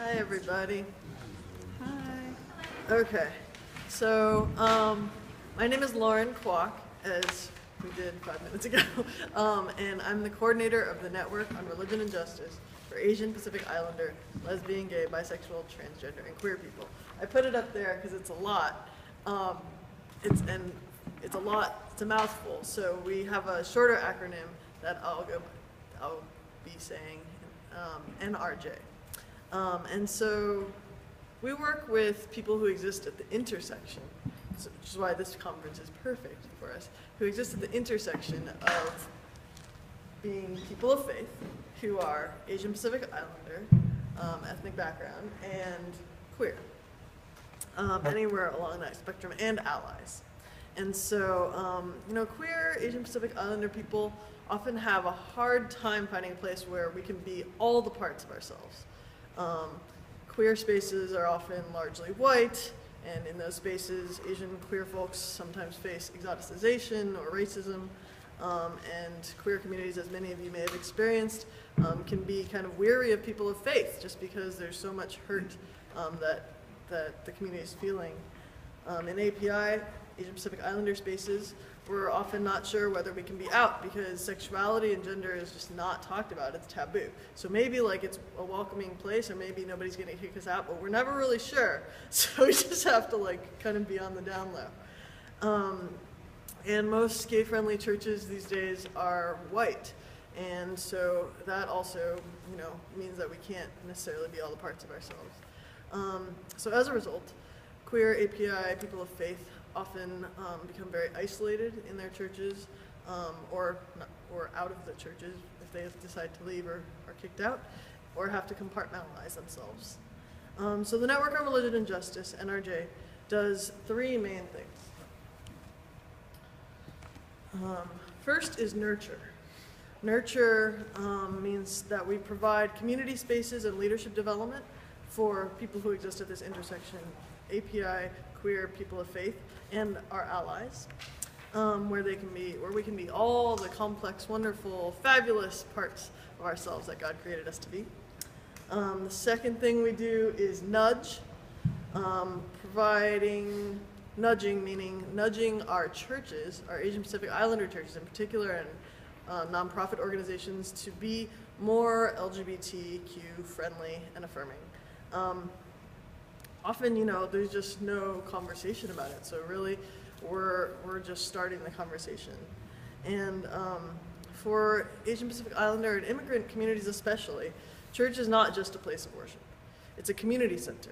Hi, everybody. Hi. Okay, so my name is Lauren Quock, as we did 5 minutes ago, and I'm the coordinator of the Network on Religion and Justice for Asian, Pacific Islander, lesbian, gay, bisexual, transgender, and queer people. I put it up there because it's a lot. It's a lot. It's a mouthful. So we have a shorter acronym that I'll be saying, NRJ. And so we work with people who exist at the intersection, which is why this conference is perfect for us, who exist at the intersection of being people of faith, who are Asian Pacific Islander, ethnic background, and queer, anywhere along that spectrum, and allies. And so, queer Asian Pacific Islander people often have a hard time finding a place where we can be all the parts of ourselves. Queer spaces are often largely white, and in those spaces, Asian queer folks sometimes face exoticization or racism, and queer communities, as many of you may have experienced, can be kind of weary of people of faith just because there's so much hurt that the community is feeling. In API, Asian Pacific Islander spaces, we're often not sure whether we can be out because sexuality and gender is just not talked about. It's taboo. So maybe it's a welcoming place, or maybe nobody's gonna kick us out, but we're never really sure. So we just have to kind of be on the down low. And most gay-friendly churches these days are white. And so that also, means that we can't necessarily be all the parts of ourselves. So as a result, queer API people of faith often become very isolated in their churches, or out of the churches if they decide to leave or are kicked out, or have to compartmentalize themselves. So the Network on Religion and Justice, NRJ, does three main things. First is nurture. Nurture means that we provide community spaces and leadership development for people who exist at this intersection, API, queer, people of faith, and our allies, where we can be all the complex, wonderful, fabulous parts of ourselves that God created us to be. The second thing we do is nudge, nudging, meaning nudging our churches, our Asian Pacific Islander churches in particular, and nonprofit organizations to be more LGBTQ friendly and affirming. Often, there's just no conversation about it. So really, we're just starting the conversation. And for Asian Pacific Islander and immigrant communities especially, church is not just a place of worship. It's a community center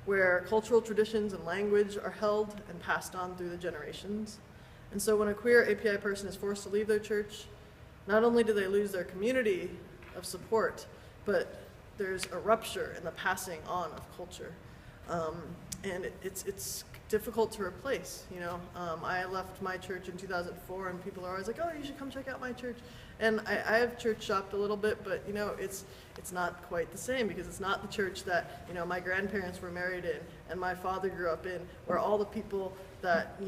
where cultural traditions and language are held and passed on through the generations. And so when a queer API person is forced to leave their church, not only do they lose their community of support, but there's a rupture in the passing on of culture. And it's difficult to replace, I left my church in 2004, and people are always like, oh, you should come check out my church. And I have church shopped a little bit, but it's not quite the same, because it's not the church that my grandparents were married in and my father grew up in, where all the people that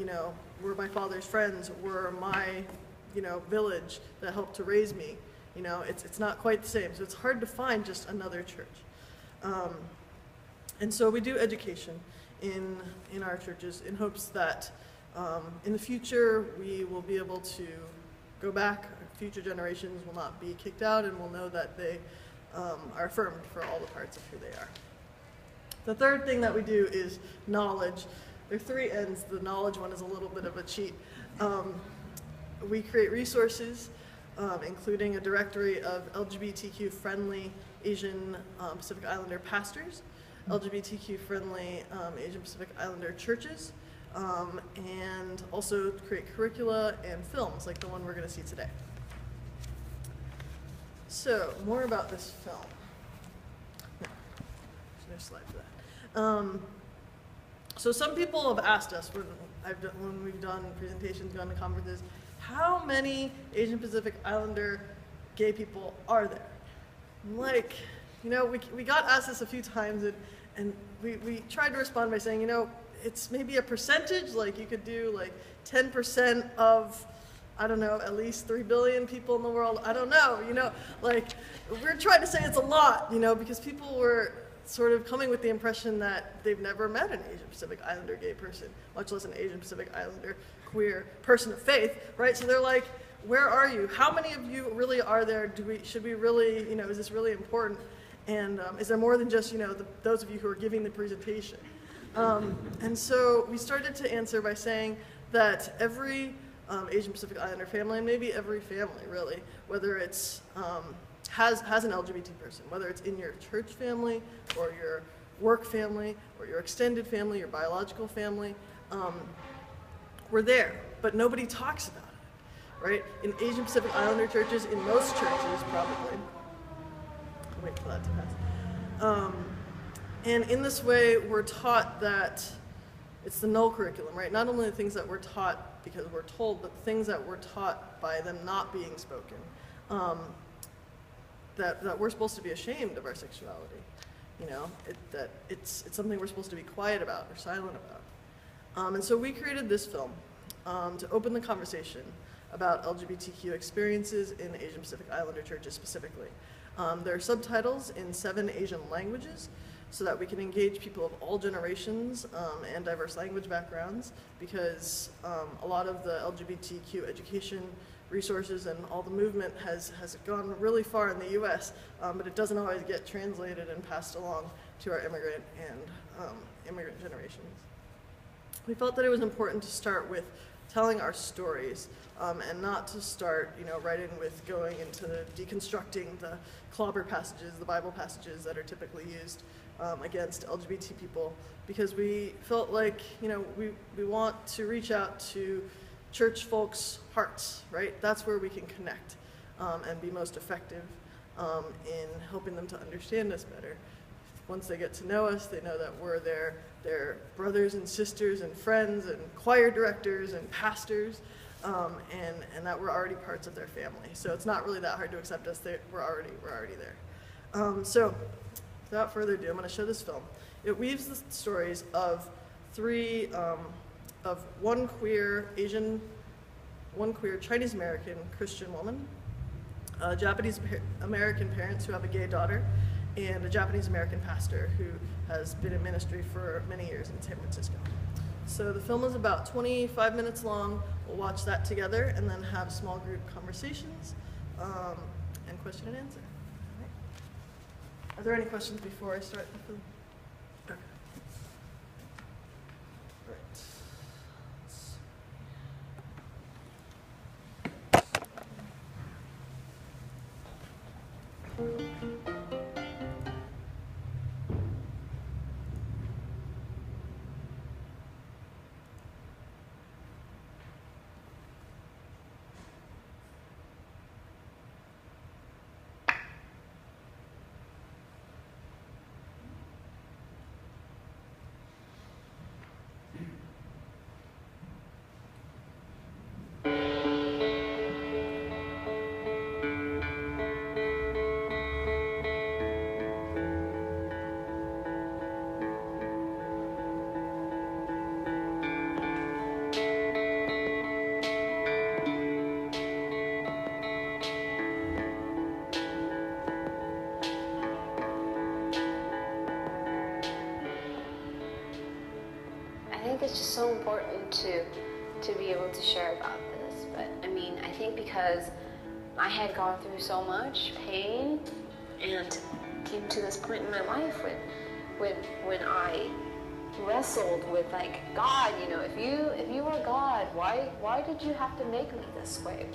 were my father's friends were my village that helped to raise me. It's not quite the same, so it's hard to find just another church. And so we do education in our churches in hopes that in the future we will be able to go back, future generations will not be kicked out, and will know that they are affirmed for all the parts of who they are. The third thing that we do is knowledge. There are three ends. The knowledge one is a little bit of a cheat. We create resources, including a directory of LGBTQ-friendly Asian Pacific Islander pastors, LGBTQ-friendly Asian Pacific Islander churches, and also create curricula and films like the one we're going to see today. So, more about this film. No, there's no slide for that. So some people have asked us when we've done presentations, gone to conferences, how many Asian Pacific Islander gay people are there? We got asked this a few times, and we tried to respond by saying, it's maybe a percentage, you could do 10% of, I don't know, at least 3 billion people in the world. I don't know, we're trying to say it's a lot, because people were sort of coming with the impression that they've never met an Asian Pacific Islander gay person, much less an Asian Pacific Islander queer person of faith, right? So they're like, where are you? How many of you really are there? Should we really, you know, is this really important? And is there more than just, you know, those of you who are giving the presentation? And so we started to answer by saying that every Asian Pacific Islander family, and maybe every family really, whether it's has an LGBT person, whether it's in your church family or your work family or your extended family, your biological family, we're there, but nobody talks about it, right? In Asian Pacific Islander churches, in most churches probably, wait for that to pass. And in this way, we're taught that it's the null curriculum, right? Not only the things that we're taught because we're told, but the things that we're taught by them not being spoken. That we're supposed to be ashamed of our sexuality, you know, that it's something we're supposed to be quiet about or silent about. And so we created this film to open the conversation about LGBTQ experiences in Asian Pacific Islander churches specifically. There are subtitles in 7 Asian languages so that we can engage people of all generations and diverse language backgrounds, because a lot of the LGBTQ education resources and all the movement has gone really far in the US, but it doesn't always get translated and passed along to our immigrant and immigrant generations. We felt that it was important to start with telling our stories and not to start, you know, writing with going into deconstructing the clobber passages, the Bible passages that are typically used against LGBT people, because we felt like, you know, we want to reach out to church folks' hearts, right? That's where we can connect and be most effective in helping them to understand us better. Once they get to know us, they know that we're their brothers and sisters and friends and choir directors and pastors, and that we're already parts of their family. So it's not really that hard to accept us. We're already there. So without further ado, I'm going to show this film. It weaves the stories of one queer Chinese American Christian woman, Japanese American parents who have a gay daughter, and a Japanese American pastor who has been in ministry for many years in San Francisco. So the film is about 25 minutes long. We'll watch that together and then have small group conversations and question and answer. All right. Are there any questions before I start the film? Okay. All right. It's just so important to be able to share about this. But I mean, I think because I had gone through so much pain and came to this point in my life when I wrestled with, like, God, you know, if you were God, why did you have to make me this way?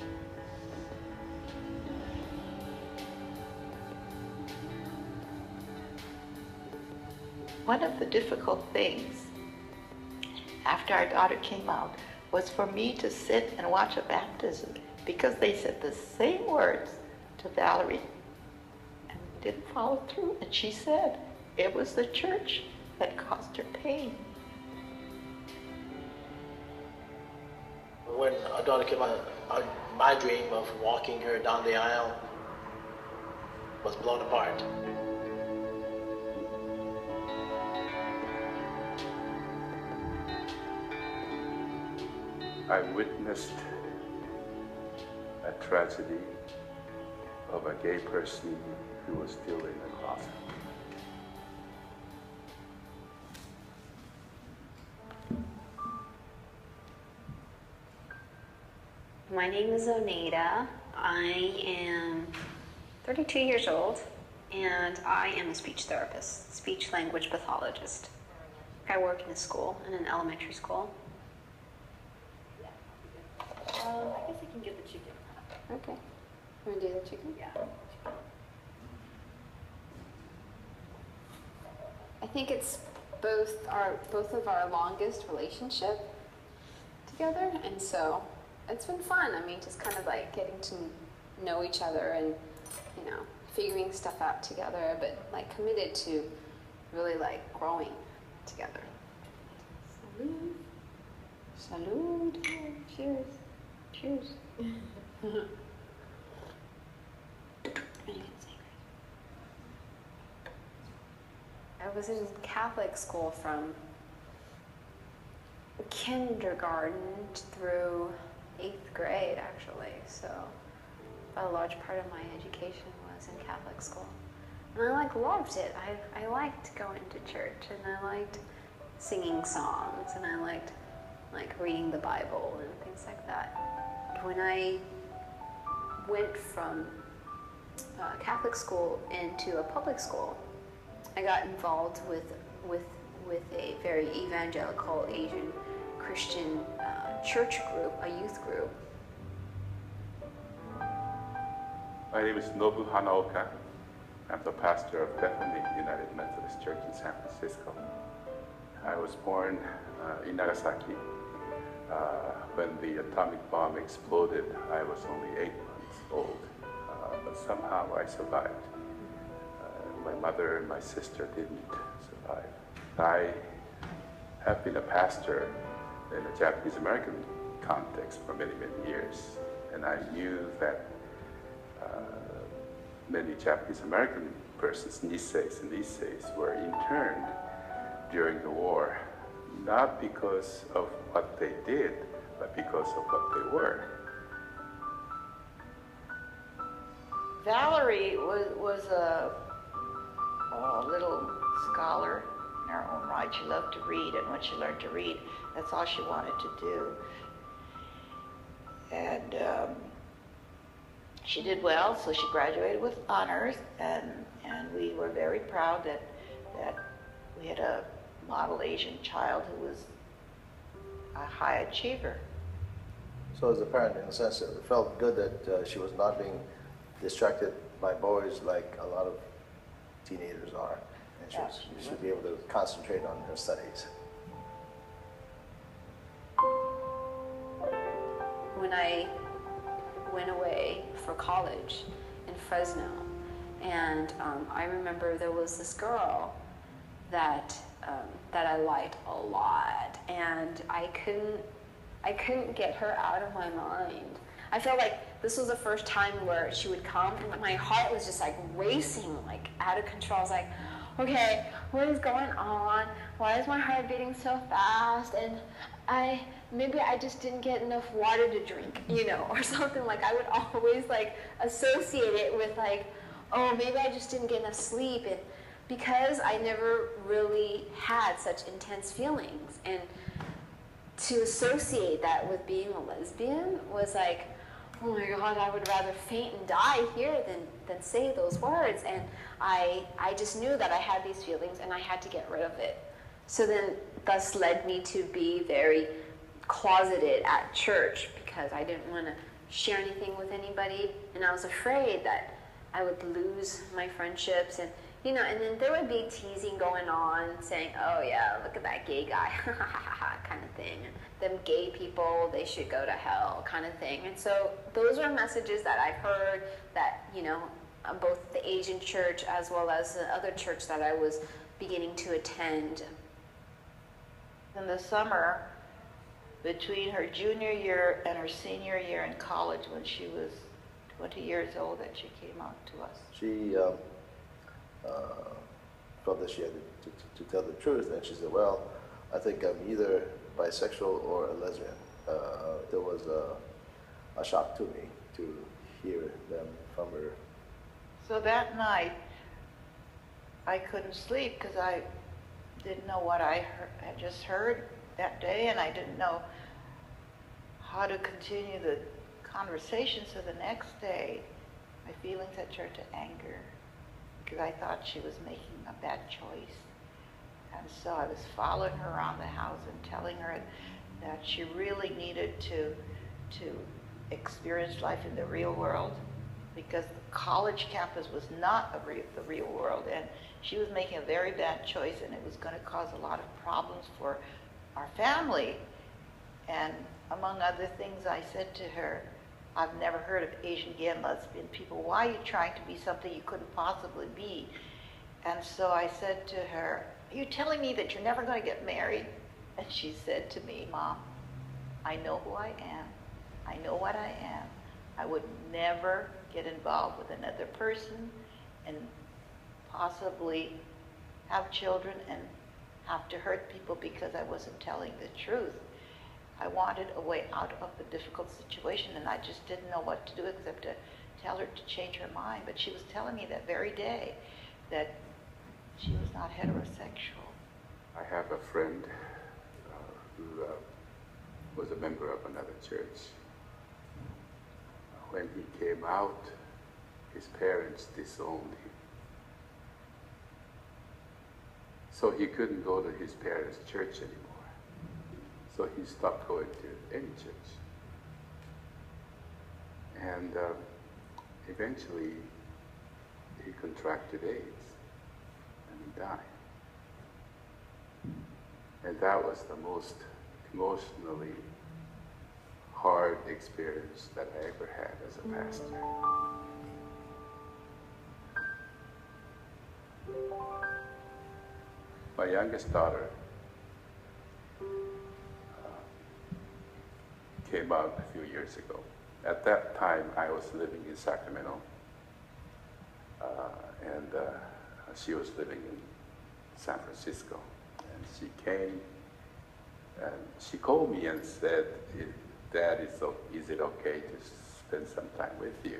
One of the difficult things after our daughter came out was for me to sit and watch a baptism, because they said the same words to Valerie and didn't follow through. And she said it was the church that caused her pain. When our daughter came out, my dream of walking her down the aisle was blown apart. I witnessed a tragedy of a gay person who was still in the closet. My name is Oneida. I am 32 years old, and I am a speech therapist, speech language pathologist. I work in a school, in an elementary school. I guess I can give the chicken. Okay. You want to do the chicken? Yeah. I think it's both of our longest relationship together, and so it's been fun. I mean, just kind of like getting to know each other and, you know, figuring stuff out together, but like committed to really like growing together. Salud. Salud. Cheers. Cheers. I was in Catholic school from kindergarten through 8th grade, actually. So a large part of my education was in Catholic school. And I loved it. I liked going to church, and I liked singing songs, and I liked reading the Bible and things like that. When I went from Catholic school into a public school, I got involved with a very evangelical Asian Christian church group, a youth group. My name is Nobu Hanaoka. I'm the pastor of Bethany United Methodist Church in San Francisco. I was born in Nagasaki. When the atomic bomb exploded, I was only 8 months old, but somehow I survived. My mother and my sister didn't survive. I have been a pastor in a Japanese American context for many, many years, and I knew that many Japanese American persons, Niseis and Iseis, were interned during the war, not because of what they did, but because of what they were. Valerie was a little scholar in her own right. She loved to read, and when she learned to read, that's all she wanted to do. And she did well, so she graduated with honors, and we were very proud that we had a model Asian child who was a high achiever. So as a parent, in a sense, it felt good that she was not being distracted by boys like a lot of teenagers are, and she should be able to concentrate on her studies. When I went away for college in Fresno, and I remember there was this girl that I liked a lot, and I couldn't get her out of my mind. I felt like this was the first time where she would come, and my heart was just like racing, like out of control. I was like, okay, what is going on? Why is my heart beating so fast? And maybe I just didn't get enough water to drink, or something. Like I would always like associate it with like, oh, maybe I just didn't get enough sleep. And because I never really had such intense feelings, and to associate that with being a lesbian was like, oh my God, I would rather faint and die here than say those words. And I just knew that I had these feelings and I had to get rid of it. So then thus led me to be very closeted at church, because I didn't want to share anything with anybody, and I was afraid that I would lose my friendships, and and then there would be teasing going on, saying, oh yeah, look at that gay guy, kind of thing. And them gay people, they should go to hell, kind of thing. And so those are messages that I've heard that, both the Asian church as well as the other church that I was beginning to attend. In the summer, between her junior year and her senior year in college, when she was 20 years old, that she came out to us. She felt that she had to tell the truth, and she said, well, I think I'm either bisexual or a lesbian. There was a shock to me to hear them from her. So that night, I couldn't sleep because I didn't know what I had just heard that day, and I didn't know how to continue the conversation. So the next day, my feelings had turned to anger because I thought she was making a bad choice. And so I was following her around the house and telling her that she really needed to experience life in the real world, because the college campus was not the real world, and she was making a very bad choice, and it was going to cause a lot of problems for our family. And among other things, I said to her, I've never heard of Asian gay and lesbian people. Why are you trying to be something you couldn't possibly be? And so I said to her, are you telling me that you're never going to get married? And she said to me, Mom, I know who I am. I know what I am. I would never get involved with another person and possibly have children and have to hurt people because I wasn't telling the truth. I wanted a way out of the difficult situation, and I just didn't know what to do except to tell her to change her mind. But she was telling me that very day that she was not heterosexual. I have a friend who was a member of another church. When he came out, his parents disowned him. So he couldn't go to his parents' church anymore. So he stopped going to any church. And eventually he contracted AIDS and he died. And that was the most emotionally hard experience that I ever had as a pastor. My youngest daughter came out a few years ago. At that time, I was living in Sacramento, and she was living in San Francisco. And she came, and she called me and said, Dad, is it okay to spend some time with you?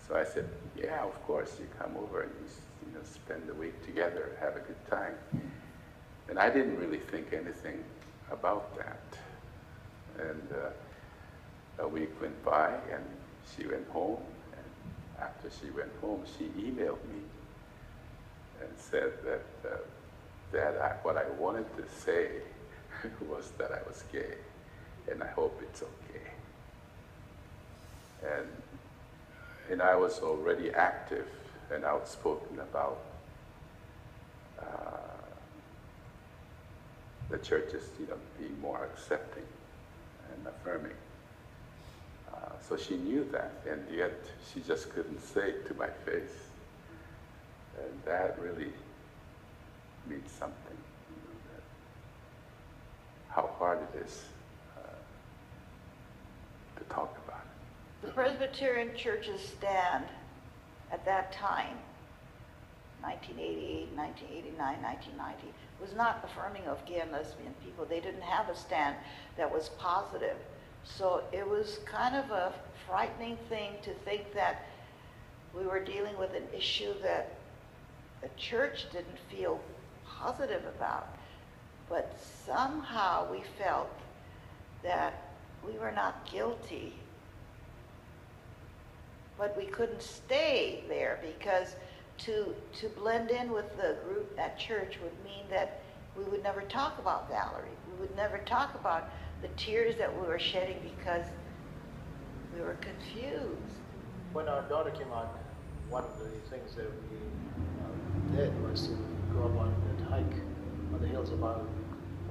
So I said, yeah, of course, you come over and you spend the week together, have a good time. And I didn't really think anything about that. And a week went by and she went home. And after she went home, she emailed me and said that what I wanted to say was that I was gay, and I hope it's okay. And I was already active and outspoken about the churches, being more accepting and affirming. So she knew that, and yet she just couldn't say it to my face. And that really means something, how hard it is to talk about it. The Presbyterian Church's stand at that time, 1988, 1989, 1990, was not affirming of gay and lesbian people. They didn't have a stand that was positive. So it was kind of a frightening thing to think that we were dealing with an issue that the church didn't feel positive about. But somehow we felt that we were not guilty, but we couldn't stay there because to blend in with the group at church would mean that we would never talk about Valerie. We would never talk about the tears that we were shedding because we were confused. When our daughter came out, one of the things that we did was to go up on that hike on the hills above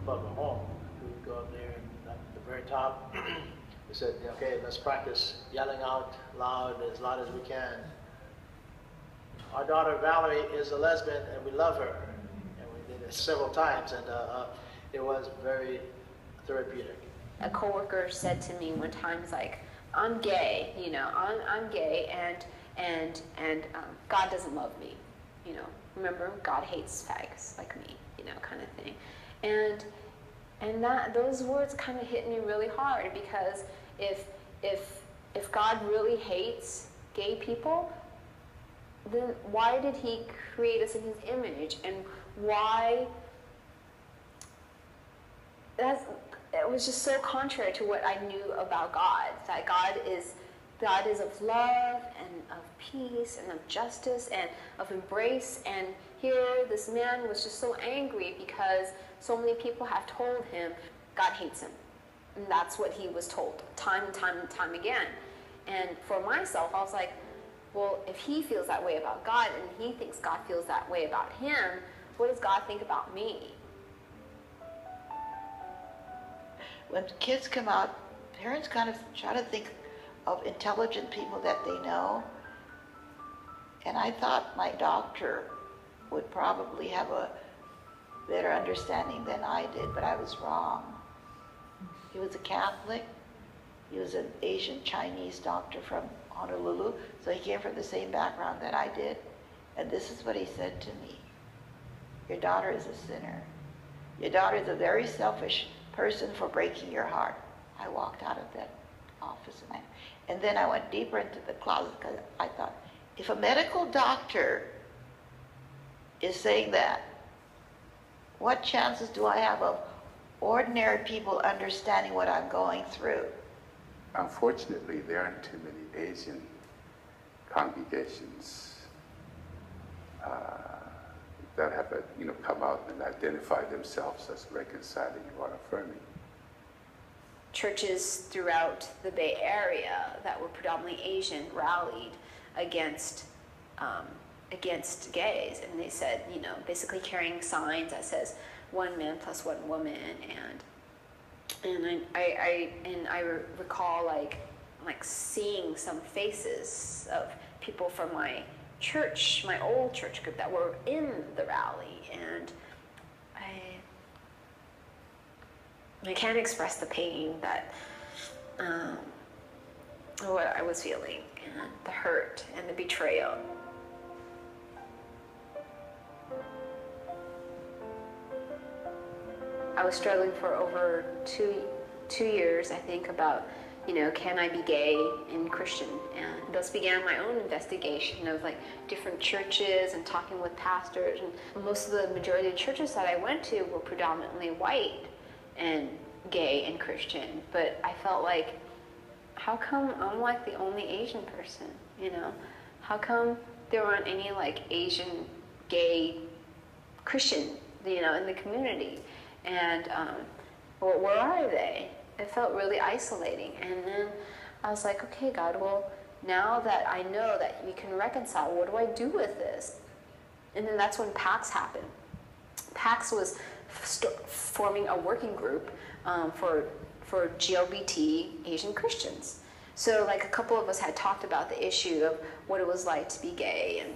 our home. We would go up there and at the very top, we said, okay, let's practice yelling out loud as we can. Our daughter Valerie is a lesbian and we love her. And we did it several times, and it was very therapeutic. A coworker said to me one time, "It's like, I'm gay, I'm gay, and God doesn't love me, Remember, God hates fags like me, kind of thing." And those words kind of hit me really hard, because if God really hates gay people, then why did he create us in his image? And why it was just so contrary to what I knew about God, that God is of love and of peace and of justice and of embrace. And here this man was just so angry because so many people have told him God hates him. And that's what he was told time and time and time again. And for myself, I was like, well, if he feels that way about God and he thinks God feels that way about him, what does God think about me? When kids come out, parents kind of try to think of intelligent people that they know. And I thought my doctor would probably have a better understanding than I did, but I was wrong. He was a Catholic. He was an Asian Chinese doctor from Honolulu, so he came from the same background that I did. And this is what he said to me. Your daughter is a sinner. Your daughter is a very selfish person for breaking your heart. I walked out of that office and then I went deeper into the closet because I thought, if a medical doctor is saying that, what chances do I have of ordinary people understanding what I'm going through? Unfortunately, there aren't too many Asian congregations that have come out and identified themselves as reconciling or affirming. Churches throughout the Bay Area that were predominantly Asian rallied against gays, and they said, basically carrying signs that says one man plus one woman, and I recall like seeing some faces of people from my church, my old church group, that were in the rally, and I can't express the pain that what I was feeling, and the hurt and the betrayal. I was struggling for over two years, I think, about, can I be gay and Christian? And thus began my own investigation of different churches and talking with pastors. And most of the majority of churches that I went to were predominantly white and gay and Christian. But I felt like, how come I'm the only Asian person? How come there aren't any Asian gay Christian, in the community? And where are they? It felt really isolating. And then I was like, okay, God, well, now that I know that we can reconcile, what do I do with this? And then that's when PAX happened. PAX was forming a working group for LGBT Asian Christians. So a couple of us had talked about the issue of what it was like to be gay and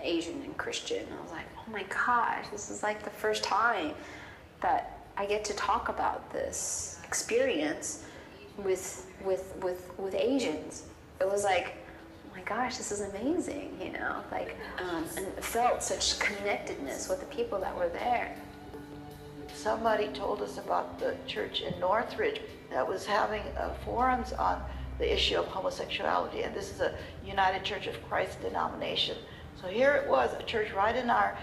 Asian and Christian. And I was like, oh my gosh, this is the first time that I get to talk about this experience with Asians. It was like, oh my gosh, this is amazing, and felt such connectedness with the people that were there. Somebody told us about the church in Northridge that was having forums on the issue of homosexuality, and this is a United Church of Christ denomination. So here it was, a church right in our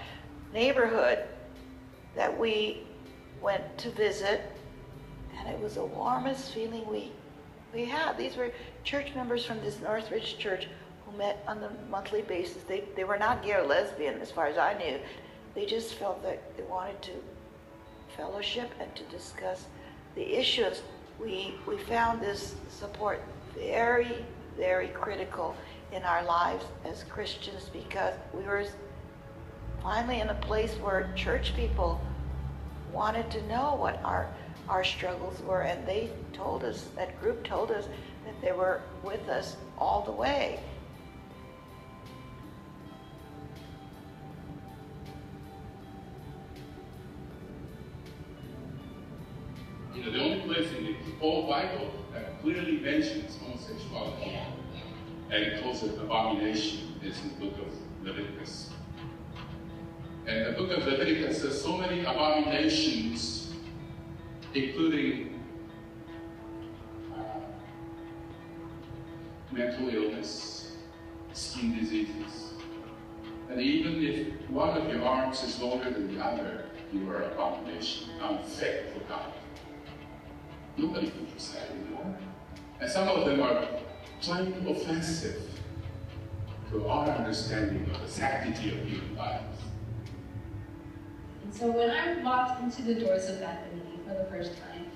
neighborhood that we went to visit, and it was the warmest feeling we had. These were church members from this Northridge church who met on a monthly basis. They were not gay or lesbian as far as I knew. They just felt that they wanted to fellowship and to discuss the issues. We found this support very, very critical in our lives as Christians, because we were finally in a place where church people wanted to know what our struggles were, and they told us, that group told us, that they were with us all the way. The only place in the whole Bible that clearly mentions homosexuality and calls it abomination is in the book of Leviticus. And the book of Leviticus says so many abominations, including mental illness, skin diseases. And even if one of your arms is longer than the other, you are an abomination, unfit for God. Nobody thinks that anymore. And some of them are plain offensive to our understanding of the sanctity of human lives. And so when I walked into the doors of Bethany for the first time,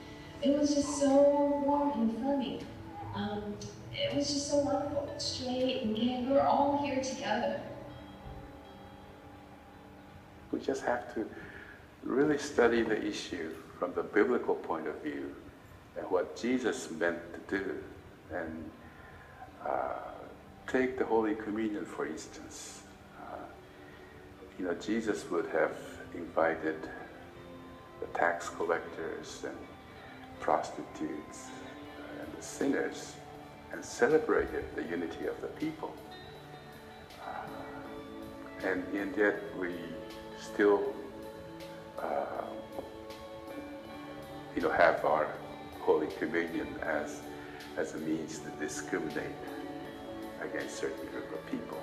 it was just so warm and fuzzy. It was just so wonderful, straight and gay. We were all here together. We just have to really study the issue from the biblical point of view and what Jesus meant to do. And take the Holy Communion, for instance. Jesus would have invited the tax collectors and prostitutes and the sinners and celebrated the unity of the people. And yet we still have our Holy Communion as a means to discriminate against a certain group of people,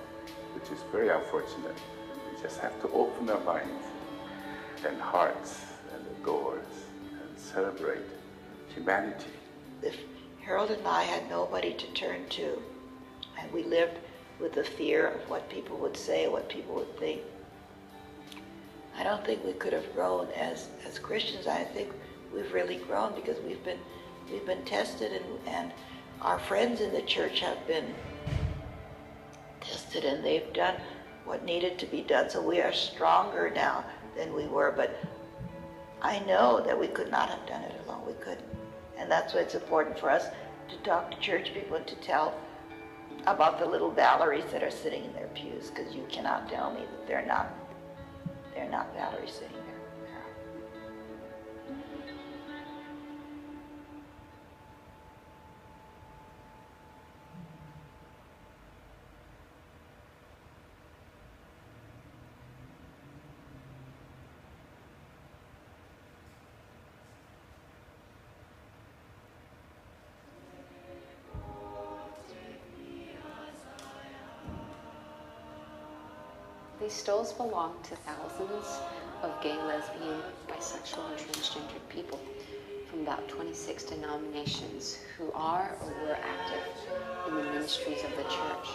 which is very unfortunate. We just have to open our minds and hearts and the doors and celebrate humanity. If Harold and I had nobody to turn to, and we lived with the fear of what people would say, what people would think, I don't think we could have grown as Christians. I think we've really grown because we've been tested, and our friends in the church have been tested, and they've done what needed to be done. So we are stronger now than we were, but I know that we could not have done it alone. We couldn't. And that's why it's important for us to talk to church people and to tell about the little Valeries that are sitting in their pews, because you cannot tell me that they're not Valeries sitting there. These stalls belong to thousands of gay, lesbian, bisexual, and transgender people from about 26 denominations who are or were active in the ministries of the church.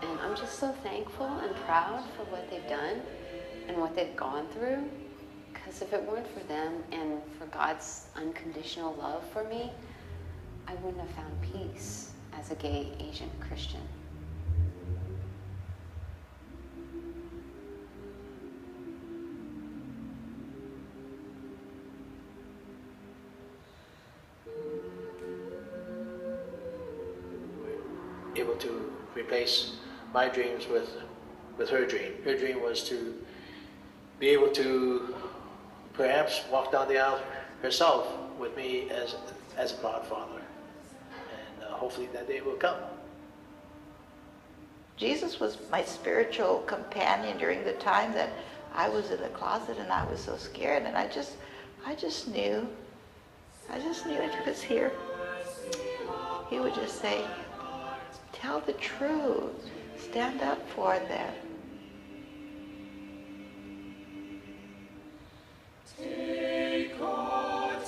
And I'm just so thankful and proud for what they've done and what they've gone through, because if it weren't for them and for God's unconditional love for me, I wouldn't have found peace as a gay Asian Christian. Able to replace my dreams with her dream. Her dream was to be able to perhaps walk down the aisle herself with me as a godfather, and hopefully that day will come. Jesus was my spiritual companion during the time that I was in the closet and I was so scared, and I just knew if he was here, he would just say, tell the truth. Stand up for them.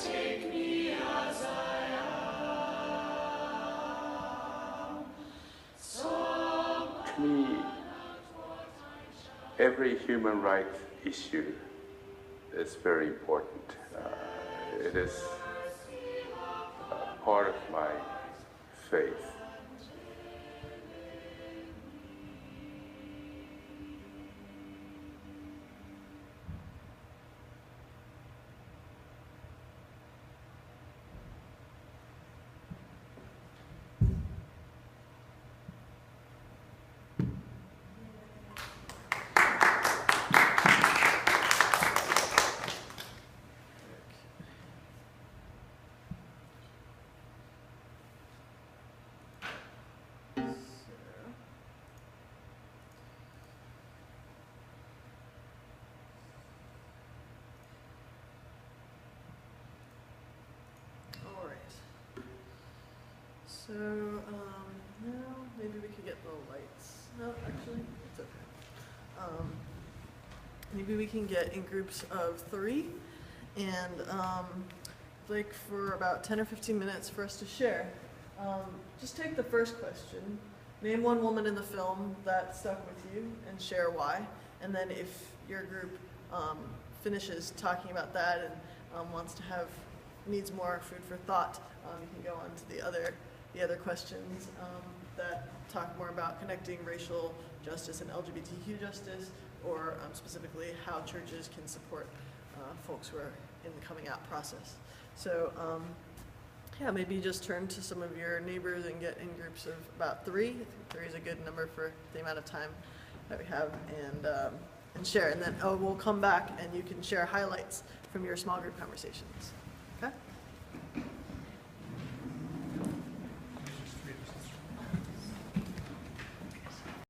Take me as I am. To me, every human rights issue is very important. It is part of my faith. So, now maybe we could get the lights. No, actually, it's okay. Maybe we can get in groups of 3, and like for about 10 or 15 minutes for us to share. Just take the first question. Name one woman in the film that stuck with you and share why. And then if your group finishes talking about that and wants to have, needs more food for thought, you can go on to the other questions that talk more about connecting racial justice and LGBTQ justice, or specifically how churches can support folks who are in the coming out process. So yeah, maybe just turn to some of your neighbors and get in groups of about 3. I think 3 is a good number for the amount of time that we have, and share. And then we'll come back and you can share highlights from your small group conversations.